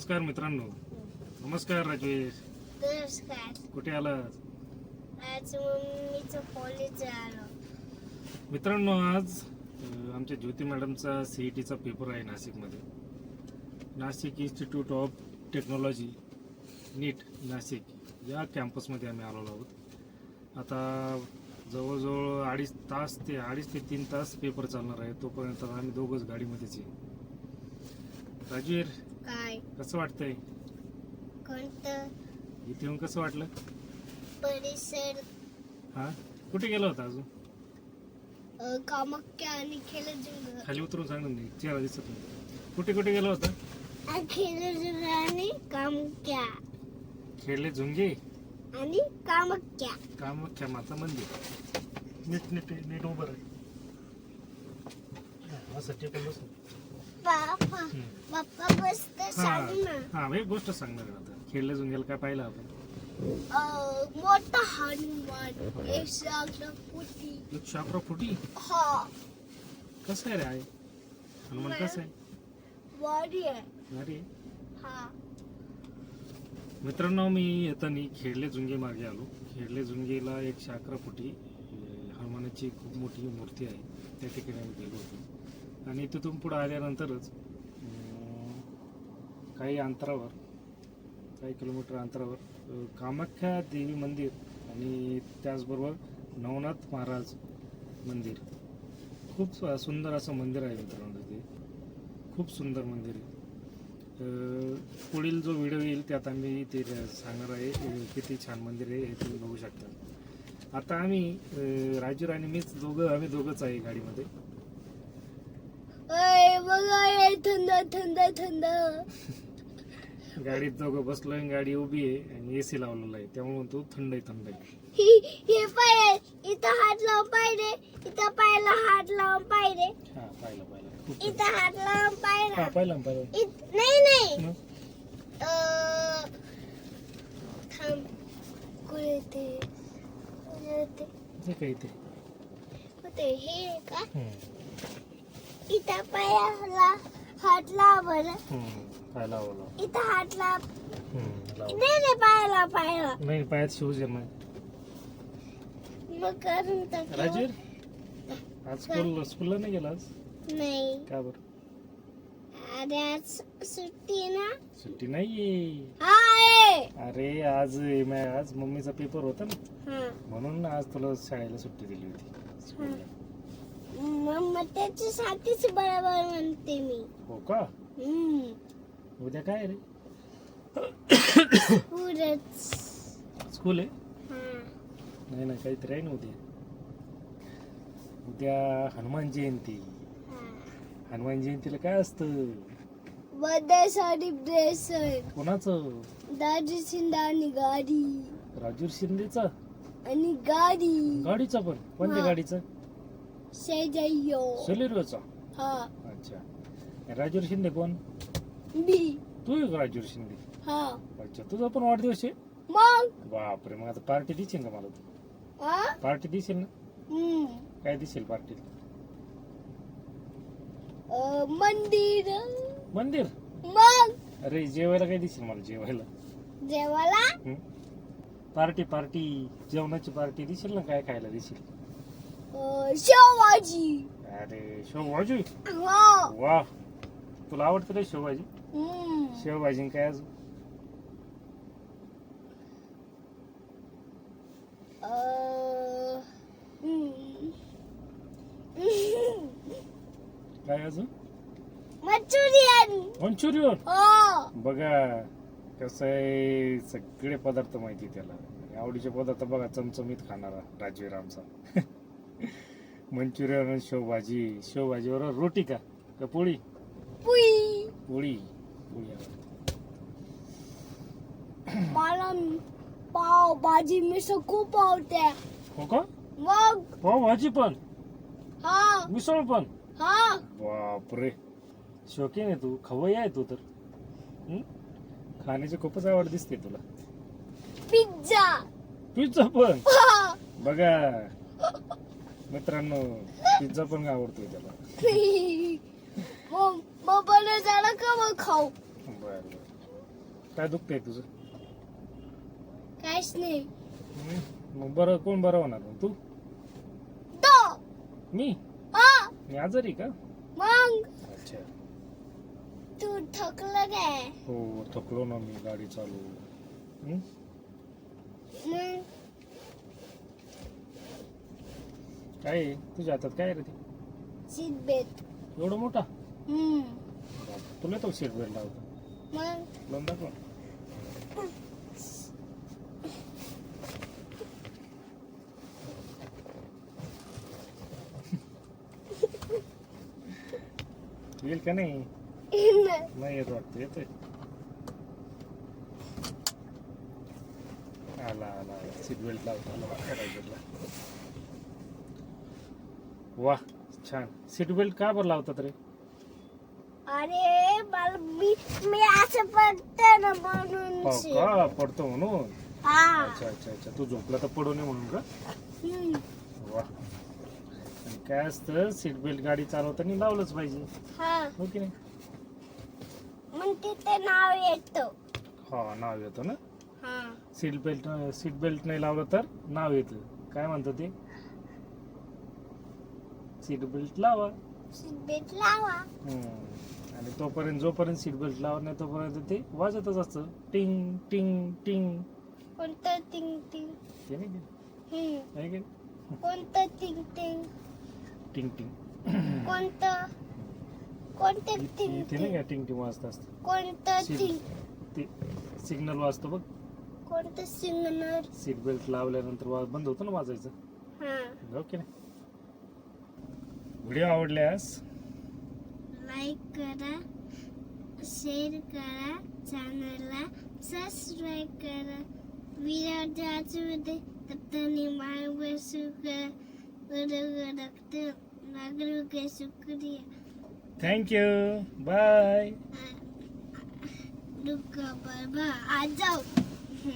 नमस्कार मित्रांनो. नमस्कार राजेश. नमस्कार. कुठे आलात? आज मम्मीचं कॉलेज आलो. मित्रांनो, आज आमच्या ज्योती मॅडमचा सीईटीचा पेपर आहे नाशिकमध्ये. नाशिक इन्स्टिट्यूट ऑफ टेक्नॉलॉजी नीट नाशिक या कॅम्पसमध्ये आम्ही आलेलो आहोत. आता जवळजवळ 2.5 ते 3 तास पेपर चालणार आहे. तोपर्यंत आम्ही दोघंच गाडीमध्येच आहे. राजवीर, काय कसं वाटतंय? कोणतं इथे येऊन कसं वाटलं? परिसर हा, कुठे गेला होता अजून? कामाख्या आणि खेळजुंग. खाली उतरून सांग ना, चेहरा दिसत नाही. कुठे कुठे गेला होता? खेळजुंग आणि कामाख्या खेळले झुंगे आणि कामाख्या. कामाख्या माता मंदिर. नीट उभं राह. असं टेकून बस. पप्पा बसत सांग ना. हा, एक गोष्ट सांगणार आहे आता. खेळले झुंगेला काय पाहिलं आपण? मोठा हनुमान 111 फुटी. 111 फुटी. हा, कसं आहे रे आहे हनुमान? कसं आहे? वाडी आहे. अरे हा, मित्रांनो, मी येताना खेळले झुंगे मागे आलो. खेळले झुंगेला 111 फुटी हनुमानाची खूप मोठी मूर्ती आहे. त्या ठिकाणी आम्ही गेलो होतो. आणि तिथून पुढे आल्यानंतरच काही अंतरावर, काही किलोमीटर अंतरावर कामाख्या देवी मंदिर आणि त्याचबरोबर नवनाथ महाराज मंदिर. खूप सुंदर असं मंदिर आहे मित्रांनो. ते खूप सुंदर मंदिर आहे. पुढील जो व्हिडिओ येईल त्यात आम्ही ते सांगणार आहे किती छान मंदिर आहे हे तुम्ही बघू शकता. आता आम्ही राजू आणि मीच आम्ही दोघंच आहे गाडीमध्ये. बघा हे थंड थंड थंड. गाडीत दोघं बसलोय, गाडी उभी आहे आणि एसी लावलेला आहे, त्यामुळे तो थंड आहे. हे पाय इथं हात लावून पाहिजे, इथं पायाला हात लावून पाहिजे. हा, पाहिलं इथं हात लावून पाहिजे. पाहिलं. नाही थांब. कुठे ते काही ते ते हे का? इथं पायाला हात लाव बरं. काय लावलं? इथं हात लाव. नाही पायाला. नाही, पायात शूज आहे. मग करून टाक. राजीर, आज स्कूलला नाही गेला आज? नाही. का बरं? अरे आज सुट्टी ना. सुट्टी नाहीये. आहे. अरे आज मम्मीचा पेपर होता ना, म्हणून आज तुला शाळेला सुट्टी दिली होती स्कूलला. मग त्याच्यासाठीच बरोबर म्हणते मी. हो का? उद्या काय रे? स्कूल आहे? नाही, काहीतरी आहे ना उद्या. हनुमान जयंती. हनुमान जयंतीला काय असतं? Birthday celebration. कोणाचं? दाजी शिंदे आणि गाडी. राजू शिंदेचा आणि गाडीचा पण? कोणत्या गाडीचा? सेलेरिओचा. हा. अच्छा. राजू शिंदे कोण? बी. तू राजू शिंदे? हा. अच्छा, तुझा पण वाढदिवस आहे? मग बापरे, मग आता पार्टी देशील का मला तू? पार्टी देशील ना? काय देशील पार्टी? मंदिर. मग अरे जेवायला काय देशील मला? जेवायला पार्टी जेवणाची पार्टी देशील ना? काय खायला देशील? शेवभाजी. अरे शेवभाजी. हा. वा, तुला आवडतं रे शेवभाजी? शेवभाजी काय अजून? काय अजून? मंचुरियन. बघा कसं आहे, सगळे पदार्थ माहिती त्याला. आवडीचे पदार्थ बघा, चमचमीत खाणारा राजवीर आमचा. मंचुरियन आणि शेवभाजी बरोबर रोटी का पोळी? पोळी. मला पाव भाजी मिसळ खूप आवडते. हो का? मग पाव भाजी पण? हा. मिसळ पण? हा. बापरे, शौकीन आहे तू, खवय्ये आहे तू तर. खाण्याची खूपच आवड दिसते तुला. पिझ्झा पण? बघा मित्रांनो, पिझ्झा पण आवडतोय त्याला. मग बनवायला का मग खाऊ? बरं. काय दुखतंय तुझं? काहीच नाही. मग बरं कोण बरं होणार मग? तू? तो मी? हा मी आजारी का? मग अच्छा. तू थकलं काय? हो थकलो ना मी गाडी चालू. हम्म? मग काय आहे? तुझ्या हातात काय आहे रे ते? Seat belt. एवढं मोठा? हम्म. तुला तो सीट बेल्ट लावता मग लावून दाखव. येईल का नाही? नाही येत वाटतं. येतोय. आला आला सीट बेल्ट लावतो. वा छान. सीट बेल्ट का बरं लावतात रे? अरे मला मी असं पडते ना म्हणून. हो का? पडतो म्हणून. हा. अच्छा अच्छा अच्छा. तू झोपला तर पडू नये म्हणून का? हम्म. वा. आणि काय असतं सीट बेल्ट गाडी चालवताना लावलंच पाहिजे. हा. हो की नाही? मग तिथे नाव येतो. हा नाव येतं ना. हा. सीट बेल्ट नाही लावलं तर नाव येतं. काय म्हणतं ते? सीट बेल्ट लावा. सीट बेल्ट लावा. आणि जोपर्यंत सीट बेल्ट लावत नाही तोपर्यंत ते वाजतच असतं. टिंग टिंग टिंग. कोणतं टिंग टिंग? ते नाही का? हम्म. आहे की? कोणतं टिंग टिंग? टिंग टिंग. कोणतं टिंग इथे नाही टिंग? का टिंग टिंग वाजत असतं. कोणतं सीट- टिंग? ते सिग्नल वाजतो बघ. कोणतं सिग्नल? सीट बेल्ट लावल्यानंतर बंद होतं ना वाजायचं. हा. ओके नाही. व्हिडिओ आवडल्यास लाईक करा, शेअर करा, चॅनलला सबस्क्राईब करा. व्हिडिओ वाचून तत्नी मार्गदर्शक नागरिक शुक्रिया. थँक्यू. बाय. रुका बाबा आ जाओ.